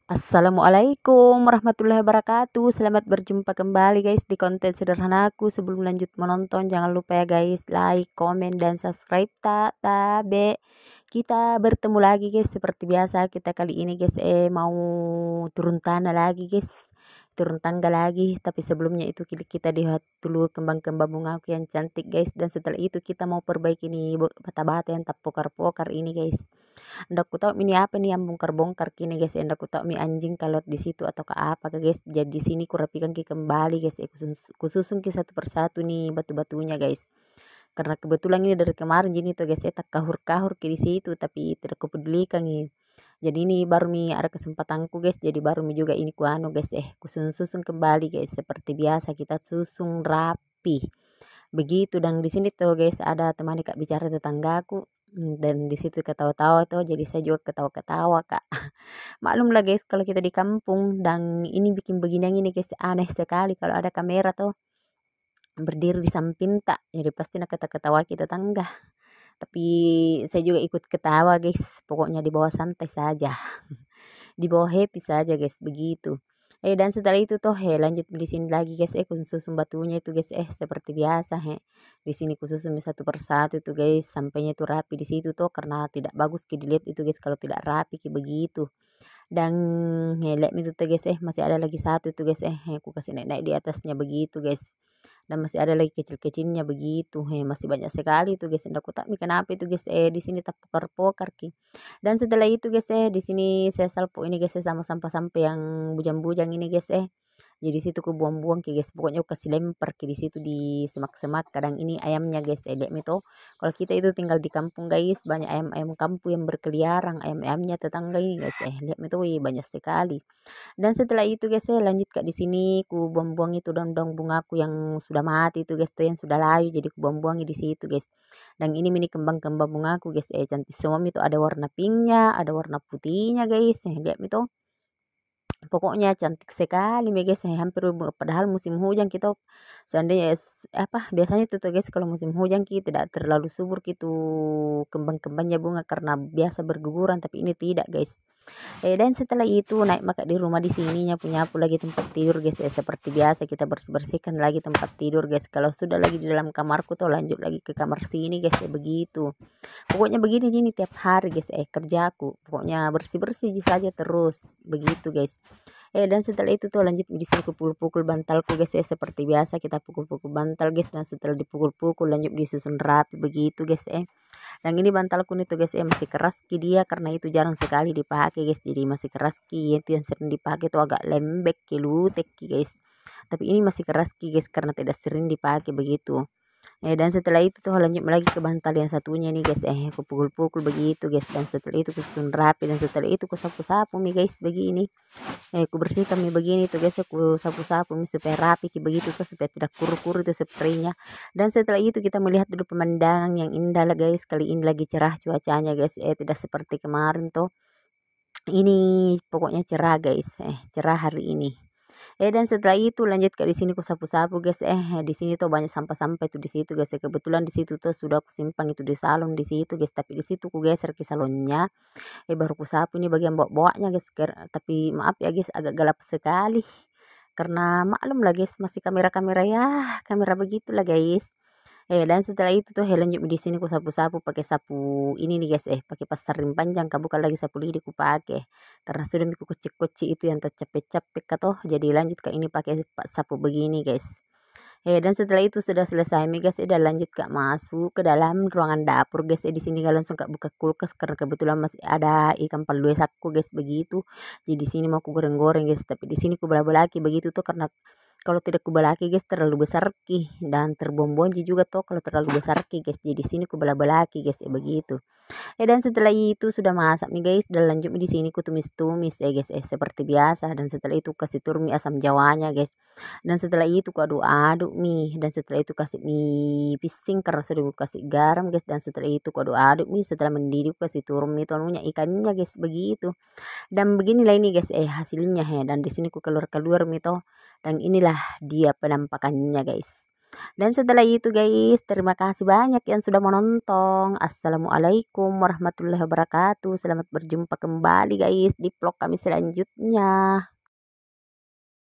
Assalamualaikum warahmatullahi wabarakatuh. Selamat berjumpa kembali guys di konten sederhanaku. Sebelum lanjut menonton jangan lupa ya guys, like, komen, dan subscribe. Tabe kita bertemu lagi guys seperti biasa. Kita kali ini guys mau turun tanah lagi guys, turun tangga lagi. Tapi sebelumnya itu kita lihat dulu kembang-kembang bunga aku yang cantik guys. Dan setelah itu kita mau perbaiki nih bata-bata yang tak pokar-pokar ini guys. Ndak ku tahu ini apa nih yang bongkar-bongkar kini guys. Ndak ku tahu mi anjing kalau di situ atau ke apa ke guys. Jadi di sini ku rapikan ki kembali guys. Kususun ki satu persatu nih batu-batunya guys. Karena kebetulan ini dari kemarin jadi tuh guys tak kahur-kahur ki di situ tapi tidak kupedulikan nih. Jadi ini baru mi ada kesempatanku guys. Jadi baru mi juga ini ku anu guys kususun-susun kembali guys seperti biasa kita susun rapi. Begitu dan di sini tuh guys ada teman kak bicara tetanggaku. Dan di situ ketawa-tawa tuh jadi saya juga ketawa-ketawa kak. Maklum lah guys kalau kita di kampung dan ini bikin beginian ini guys aneh sekali kalau ada kamera tuh berdiri di samping tak jadi pasti nak ketawa kita tetangga. Tapi saya juga ikut ketawa guys, pokoknya di bawah santai saja. Di bawah happy saja guys begitu. Dan setelah itu toh lanjut di sini lagi guys susun batunya itu guys seperti biasa di sini susun satu persatu itu guys sampainya itu rapi di situ toh karena tidak bagus dilihat itu guys kalau tidak rapi begitu. Dan lihat itu tuh guys masih ada lagi satu itu guys aku kasih naik-naik di atasnya begitu guys. Dan masih ada lagi kecil-kecilnya begitu masih banyak sekali itu guys. Ndak ku tahu kenapa itu guys di sini tak pokar-pokar ki. Dan setelah itu guys di sini saya salpo ini guys sama sampah-sampah yang bujang-bujang ini guys jadi situ ku buang-buang ki guys pokoknya aku kasih lempar ki di situ di semak-semak. Kadang ini ayamnya guys lihat itu kalau kita itu tinggal di kampung guys banyak ayam-ayam kampung yang berkeliaran ayam-ayamnya tetangga ini guys lihat itu banyak sekali. Dan setelah itu guys saya lanjut kak di sini ku buang-buang itu daun-daun bungaku yang sudah mati itu guys tuh yang sudah layu jadi ku buang-buangi di situ guys. Dan ini mini kembang-kembang bungaku guys cantik semua itu ada warna pinknya ada warna putihnya guys lihat itu. Pokoknya cantik sekali me guys hampir padahal musim hujan kita seandainya biasanya tuh guys kalau musim hujan kita tidak terlalu subur gitu kembang-kembangnya bunga karena biasa berguguran tapi ini tidak guys. Dan setelah itu naik maka di rumah di sini nyapu-nyapu lagi tempat tidur guys seperti biasa kita bersih-bersihkan lagi tempat tidur guys. Kalau sudah lagi di dalam kamarku tuh lanjut lagi ke kamar sini guys begitu. Pokoknya begini gini tiap hari guys kerjaku. Pokoknya bersih-bersih saja terus begitu guys. Dan setelah itu tuh lanjut di sini pukul-pukul bantalku guys seperti biasa kita pukul-pukul bantal guys. Dan setelah dipukul-pukul lanjut disusun rapi begitu guys Dan ini bantalku nih tuh guys masih keras ki dia karena itu jarang sekali dipakai guys jadi masih keras ki itu yang sering dipakai tuh agak lembek ki lutek ki guys. Tapi ini masih keras ki guys karena tidak sering dipakai begitu. Dan setelah itu tuh lanjut lagi ke bantal yang satunya nih guys aku pukul-pukul begitu guys. Dan setelah itu kusun rapi dan setelah itu ku sapu-sapu nih guys begini. Aku bersihkan nih begini tuh guys aku sapu-sapu nih supaya rapi ki begitu tuh supaya tidak kuru-kuru itu spraynya. Dan setelah itu kita melihat dulu pemandangan yang indah lah guys. Kali ini lagi cerah cuacanya guys tidak seperti kemarin tuh. Ini pokoknya cerah guys cerah hari ini. Dan setelah itu lanjut ke di sini ku sapu-sapu guys di sini tuh banyak sampah-sampah itu di situ guys kebetulan di situ tuh sudah aku simpan itu di salon di situ guys tapi di situ ku geser ke salonnya baru ku sapu ini bagian bawah-bawahnya guys tapi maaf ya guys agak gelap sekali karena maklum lah guys masih kamera-kamera ya kamera begitulah guys. Dan setelah itu tuh lanjut di sini ku sapu-sapu pakai sapu ini nih guys pakai pasar rim panjang bukan lagi sapu lidi ku pakai karena sudah miku kucik-kucik itu yang tercapek-capek katoh jadi lanjut ke ini pakai sapu begini guys. Dan setelah itu sudah selesai nih guys dan lanjut kak masuk ke dalam ruangan dapur guys di sini kak langsung kak buka kulkas karena kebetulan masih ada ikan paluesakku guys begitu. Jadi di sini mau ku goreng-goreng guys tapi di sini ku belah-belah begitu tuh karena kalau tidak kubalaki guys terlalu besar ki dan terbomboji juga tuh kalau terlalu besar ki guys jadi sini kubelah-belah guys begitu. Dan setelah itu sudah masak nih guys dan lanjut di sini ku tumis-tumis guys seperti biasa dan setelah itu kasih turun mie asam jawanya guys. Dan setelah itu ku aduk-aduk mie dan setelah itu kasih mie pising karena sudah ku kasih garam guys dan setelah itu ku aduk-aduk mie setelah mendidih ku kasih turun mie tuanunya ikannya guys begitu. Dan beginilah ini guys hasilnya dan di sini ku keluar-keluar mie toh dan inilah dia penampakannya guys. Dan setelah itu guys, terima kasih banyak yang sudah menonton. Assalamualaikum warahmatullahi wabarakatuh. Selamat berjumpa kembali guys di vlog kami selanjutnya.